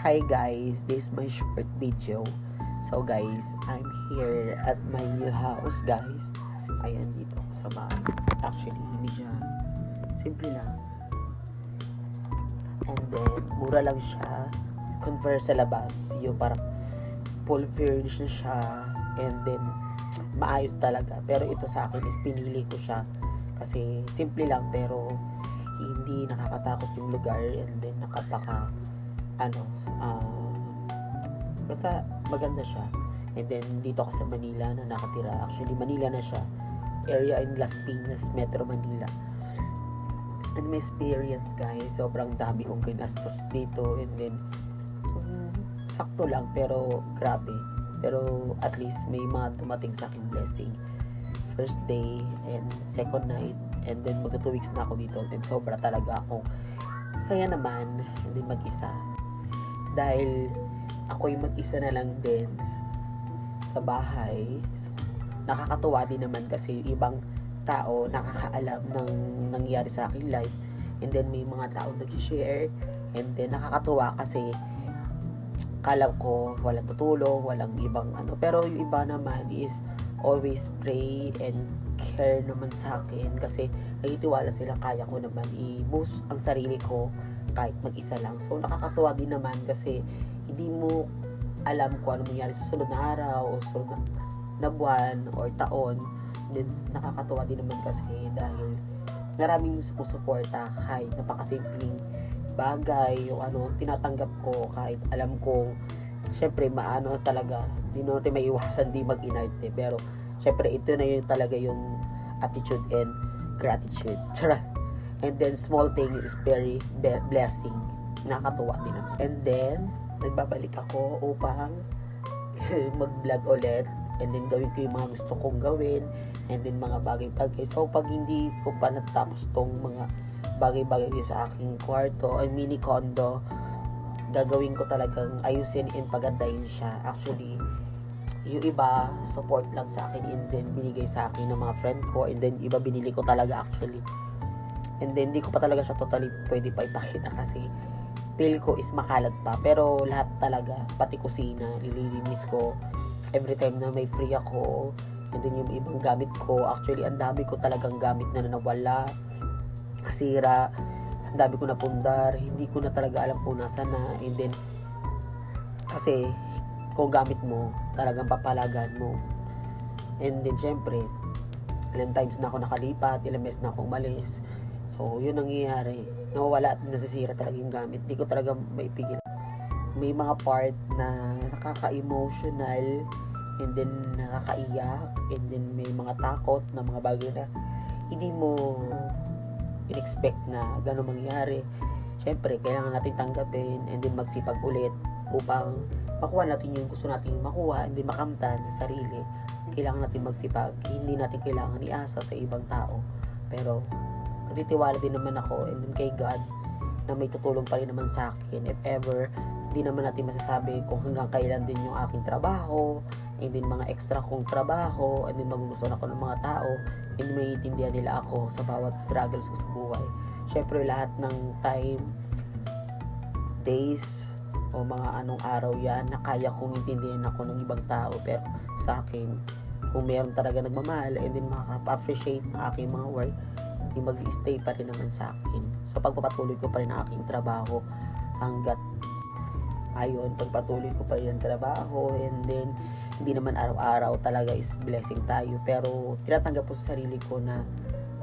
Hi guys, this is my short video. So guys, I'm here at my new house guys. Ayan dito ako sa bahay. Actually, hindi siya simple lang. And then, mura lang siya. Compare sa labas, yung parang full furnished na siya. And then, maayos talaga. Pero ito sa akin is pinili ko siya. Kasi simple lang pero hindi nakakatakot yung lugar. And then, basta maganda siya. And then dito ako sa Manila na nakatira. Actually Manila na siya, area in Las Piñas, Metro Manila. And my experience guys, sobrang dami kong ginastos dito. And then sakto lang pero grabe. Pero at least may mga dumating sa akin blessing. First day and second night, and then magka 2 weeks na ako dito. And sobra talaga akong saya naman. And then mag-isa, dahil ako'y mag-isa na lang din sa bahay. So, nakakatuwa din naman kasi yung ibang tao nakakaalam ng nangyayari sa aking life. And then may mga tao nag-share. And then nakakatuwa kasi kala ko walang tutulong, walang ibang ano. Pero yung iba naman is always pray and care naman sa akin. Kasi nagtitiwala sila kaya ko naman i-boost ang sarili ko kahit mag-isa lang. So nakakatuwa din naman kasi hindi mo alam kung ano mangyari sa sunod na araw o sunod na buwan or taon. Then nakakatuwa din naman kasi dahil maraming sumusuporta kahit napakasimpleng bagay yung ano tinatanggap ko, kahit alam kong syempre maano talaga, hindi natin maiwasan di mag-inarte, pero syempre ito na yung talaga yung attitude and gratitude. And then small thing is very blessing. Nakakatuwa din naman. And then nagbabalik ako upang mag-vlog ulit, and then gawin ko yung mga gusto kong gawin, and then mga bagay-bagay. So pag hindi ko pa natapos tong mga bagay-bagay sa aking kwarto ay mini condo, gagawin ko talagang ayusin and pagandahin siya. Actually yung iba support lang sa akin, and then binigay sa akin ng mga friend ko, and then iba binili ko talaga actually. And then hindi ko pa talaga siya totally pwede pa ipakita kasi feel ko is makalat pa. Pero lahat talaga, pati kusina, nililinis ko every time na may free ako. And then yung ibang gamit ko, actually ang dami ko talagang gamit na nawala, nasira, ang dami ko napundar, hindi ko na talaga alam kung nasa na. And then kasi kung gamit mo, talagang papalagan mo. And then syempre ilang times na ako nakalipat, ilang beses na ako umalis. So yun nangyayari, nawawala at nasisira talaga yung gamit. Hindi ko talaga maipigil. May mga part na nakaka-emotional, and then nakakaiyak, and then may mga takot na mga bagay na hindi mo in-expect na gano'ng mangyari. Syempre kailangan natin tanggapin, and then magsipag ulit upang makuha natin yung gusto natin makuha, hindi makamtan sa sarili. Kailangan natin magsipag, hindi natin kailangan iasa sa ibang tao. Pero nagtitiwala din naman ako, and then kay God na may tutulong pa rin naman sa akin if ever. Hindi naman natin masasabi kung hanggang kailan din yung aking trabaho, and then mga extra kong trabaho, and then magugustuhan ako ng mga tao, and may itindihan nila ako sa bawat struggles ko sa buhay. Syempre lahat ng time, days, o mga anong araw yan na kaya kong intindihan ako ng ibang tao. Pero sa akin, kung meron talaga nagmamahal, and then makaka-appreciate ng aking mga work, hindi mag-stay pa rin naman sa akin. So pagpapatuloy ko pa rin ang aking trabaho hanggat pagpatuloy ko pa rin ang trabaho. And then hindi naman araw-araw talaga is blessing tayo, pero tinatanggap ko sa sarili ko na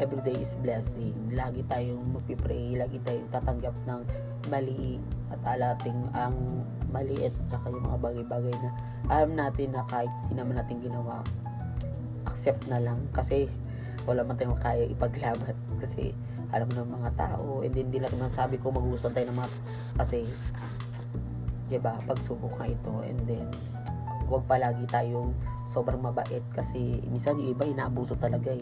everyday is blessing. Lagi tayong magpipray, lagi tayong tatanggap ng mali at alating ang maliit, tsaka yung mga bagay-bagay na alam natin na kahit hindi naman natin ginawa, accept na lang kasi wala man tayong kaya ipaglaban kasi alam mo ng mga tao. And then hindi natin masabi kung magugustuhan tayo ng mga, kasi diba, pagsubok na ito. And then huwag palagi tayong sobrang mabait kasi minsan yung iba inaabuso talaga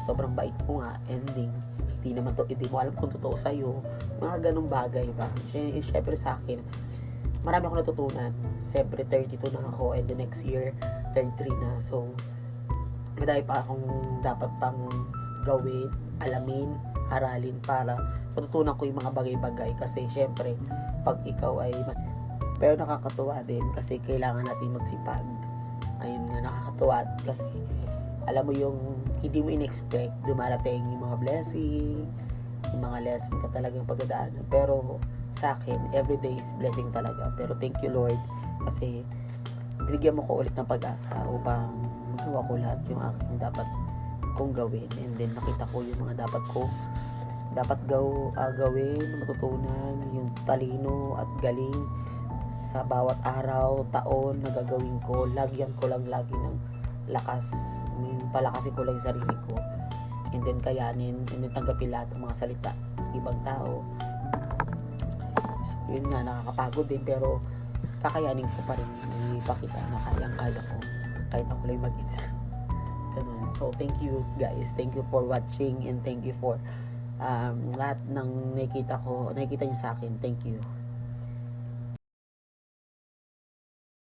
sobrang bait mo nga, ending hindi mo alam kung totoo sa'yo, mga ganong bagay ba. Syempre sa akin marami akong natutunan. Siyempre 32 na ako, and the next year 33 na. So madami pa akong dapat pang gawin, alamin, aralin para matutunan ko yung mga bagay-bagay. Kasi syempre pag ikaw ay Pero nakakatuwa din kasi kailangan natin magsipag. Ayun nga, nakakatuwa kasi alam mo yung hindi mo in-expect, dumarating yung mga blessing, yung mga lesson ka talagang pagdadaanan. Pero sa akin, everyday is blessing talaga. Pero thank you Lord kasi binigyan mo ko ulit ng pag-asa upang magawa ko lahat yung aking dapat kong gawin. And then nakita ko yung mga dapat gawin, matutunan, yung talino at galing sa bawat araw, taon na gagawin ko. Lagyan ko lang lagi ng lakas, palakasin ko lang yung sarili ko, and then kayanin, and then tanggapin lahat ng mga salita ng ibang tao. So yun nga, nakakapagod din, pero kakayanin ko pa rin ipakita na kaya ko kahit ako lang mag-isa. Ganun. So thank you guys, thank you for watching, and thank you for lahat ng nakikita nyo sa akin. Thank you.